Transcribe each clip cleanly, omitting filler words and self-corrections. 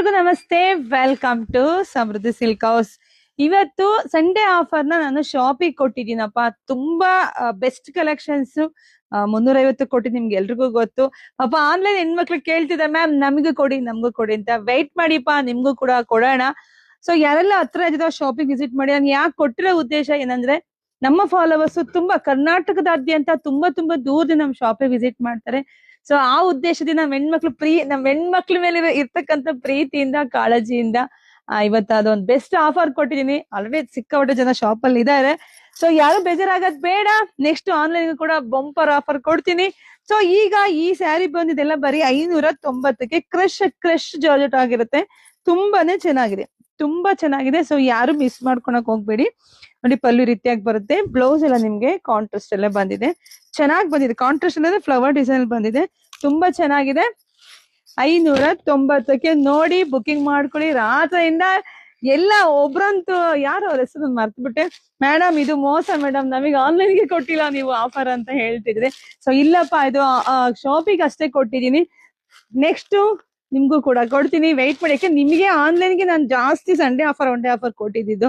ನಮಸ್ತೆ, welcome to Samruddhi silk house. ಇವತ್ತು Sunday offer ನಾನು ಶಾಪಿಗೆ ಕೊಟ್ಟಿದ್ದೀನಪ್ಪ. ತುಂಬಾ ಬೆಸ್ಟ್ ಕಲೆಕ್ಷನ್ಸ್ 350 ಕೊಟ್ಟಿದ್ದು, ನಿಮ್ಗೆ ಎಲ್ರಿಗೂ ಗೊತ್ತು. ಪಾಪ ಆನ್ಲೈನ್ ಹೆಣ್ಮಕ್ಳು ಕೇಳ್ತಿದ್ದ, ಮ್ಯಾಮ್ ನಮಗೂ ಕೊಡಿ ನಮಗೂ ಕೊಡಿ ಅಂತ. ವೆಯ್ಟ್ ಮಾಡಿಪಾ, ನಿಮ್ಗೂ ಕೂಡ ಕೊಡೋಣ. ಸೊ ಯಾರೆಲ್ಲ ಹತ್ರ ಇದ್ದ ಶಾಪಿಗೆ ವಿಸಿಟ್ ಮಾಡಿ. ನಾನು ಯಾಕೆ ಕೊಟ್ಟಿರೋ ಉದ್ದೇಶ ಏನಂದ್ರೆ, ನಮ್ಮ ಫಾಲೋವರ್ಸ್ ತುಂಬಾ ಕರ್ನಾಟಕದಾದ್ಯಂತ ತುಂಬಾ ದೂರದಿಂದ ನಮ್ಮ ಶಾಪಿಗೆ ವಿಸಿಟ್ ಮಾಡ್ತಾರೆ. ಸೊ ಆ ಉದ್ದೇಶದಿಂದ ನಮ್ ಹೆಣ್ಮಕ್ಳ ಮೇಲೆ ಇರ್ತಕ್ಕಂಥ ಪ್ರೀತಿಯಿಂದ, ಕಾಳಜಿಯಿಂದ ಇವತ್ತು ಅದೊಂದು ಬೆಸ್ಟ್ ಆಫರ್ ಕೊಟ್ಟಿದೀನಿ. ಆಲ್ರೆಡಿ ಸಿಕ್ಕಾಪಟ್ಟೆ ಜನ ಶಾಪ್ ಅಲ್ಲಿ ಇದಾರೆ. ಸೊ ಯಾರು ಬೇಜಾರಾಗದ್ ಬೇಡ, ನೆಕ್ಸ್ಟ್ ಆನ್ಲೈನ್ ಕೂಡ ಬಂಪರ್ ಆಫರ್ ಕೊಡ್ತೀನಿ. ಸೊ ಈಗ ಈ ಸ್ಯಾರಿ ಬಂದಿದೆಲ್ಲ ಬರೀ 590ಕ್ಕೆ ಕ್ರಶ್ ಜಾರ್ಜೆಟ್ ಆಗಿರುತ್ತೆ. ತುಂಬಾ ಚೆನ್ನಾಗಿದೆ. ಸೊ ಯಾರು ಮಿಸ್ ಮಾಡ್ಕೊಳಕ್ ಹೋಗ್ಬೇಡಿ. ನೋಡಿ, ಪಲ್ಲು ರೀತಿಯಾಗಿ ಬರುತ್ತೆ. ಬ್ಲೌಸ್ ಎಲ್ಲ ನಿಮ್ಗೆ ಕಾಂಟ್ರಾಸ್ಟ್ ಎಲ್ಲ ಬಂದಿದೆ, ಚೆನ್ನಾಗಿ ಬಂದಿದೆ. ಕಾಂಟ್ರಾಸ್ಟ್ ಅಂದ್ರೆ ಫ್ಲವರ್ ಡಿಸೈನ್ ಬಂದಿದೆ, ತುಂಬಾ ಚೆನ್ನಾಗಿದೆ. 590ಕ್ಕೆ ನೋಡಿ ಬುಕಿಂಗ್ ಮಾಡ್ಕೊಳ್ಳಿ. ರಾತ್ರಿಯಿಂದ ಎಲ್ಲ ಒಬ್ರಂತೂ ಯಾರು ಅವ್ರ ಹೆಸರು ಮರ್ತ್ಬಿಟ್ಟೆ, ಮೇಡಮ್ ಇದು ಮೋಸ ಮೇಡಮ್, ನಮಗೆ ಆನ್ಲೈನ್ಗೆ ಕೊಟ್ಟಿಲ್ಲ ನೀವು ಆಫರ್ ಅಂತ ಹೇಳ್ತಿದ್ರೆ. ಸೊ ಇಲ್ಲಪ್ಪ, ಇದು ಶಾಪಿಗೆ ಅಷ್ಟೇ ಕೊಟ್ಟಿದ್ದೀನಿ. ನೆಕ್ಸ್ಟ್ ನಿಮ್ಗೂ ಕೂಡ ಕೊಡ್ತೀನಿ, ವೆಯ್ಟ್ ಮಾಡಿ. ಯಾಕೆ ನಿಮಗೆ ಆನ್ಲೈನ್ಗೆ ನಾನು ಜಾಸ್ತಿ Sunday offer, one day offer ಕೊಟ್ಟಿದ್ದು.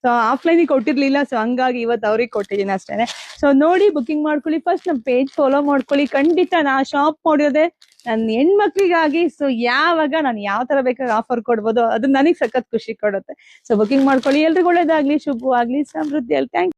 ಸೊ ಆಫ್ಲೈನ್ ಕೊಟ್ಟಿರ್ಲಿಲ್ಲ. ಸೊ ಹಂಗಾಗಿ ಇವತ್ತು ಅವ್ರಿಗೆ ಕೊಟ್ಟಿದ್ದೀನಿ ಅಷ್ಟೇನೆ. ಸೊ ನೋಡಿ ಬುಕಿಂಗ್ ಮಾಡ್ಕೊಳ್ಳಿ. ಫಸ್ಟ್ ನಮ್ ಪೇಜ್ ಫಾಲೋ ಮಾಡ್ಕೊಳ್ಳಿ. ಖಂಡಿತ ನಾ ಶಾಪ್ ಮಾಡಿರೋದೆ ನನ್ನ ಹೆಣ್ಮಕ್ಳಿಗಾಗಿ. ಸೊ ಯಾವಾಗ ನಾನು ಯಾವ ತರ ಬೇಕಾದ್ರೆ ಆಫರ್ ಕೊಡ್ಬೋದು, ಅದು ನನಗೆ ಸಖತ್ ಖುಷಿ ಕೊಡುತ್ತೆ. ಸೊ ಬುಕಿಂಗ್ ಮಾಡ್ಕೊಳ್ಳಿ. ಎಲ್ರಿಗೂ ಒಳ್ಳೇದಾಗ್ಲಿ, ಶುಭವಾಗ್ಲಿ, ಸಮೃದ್ಧಿ. Thank you.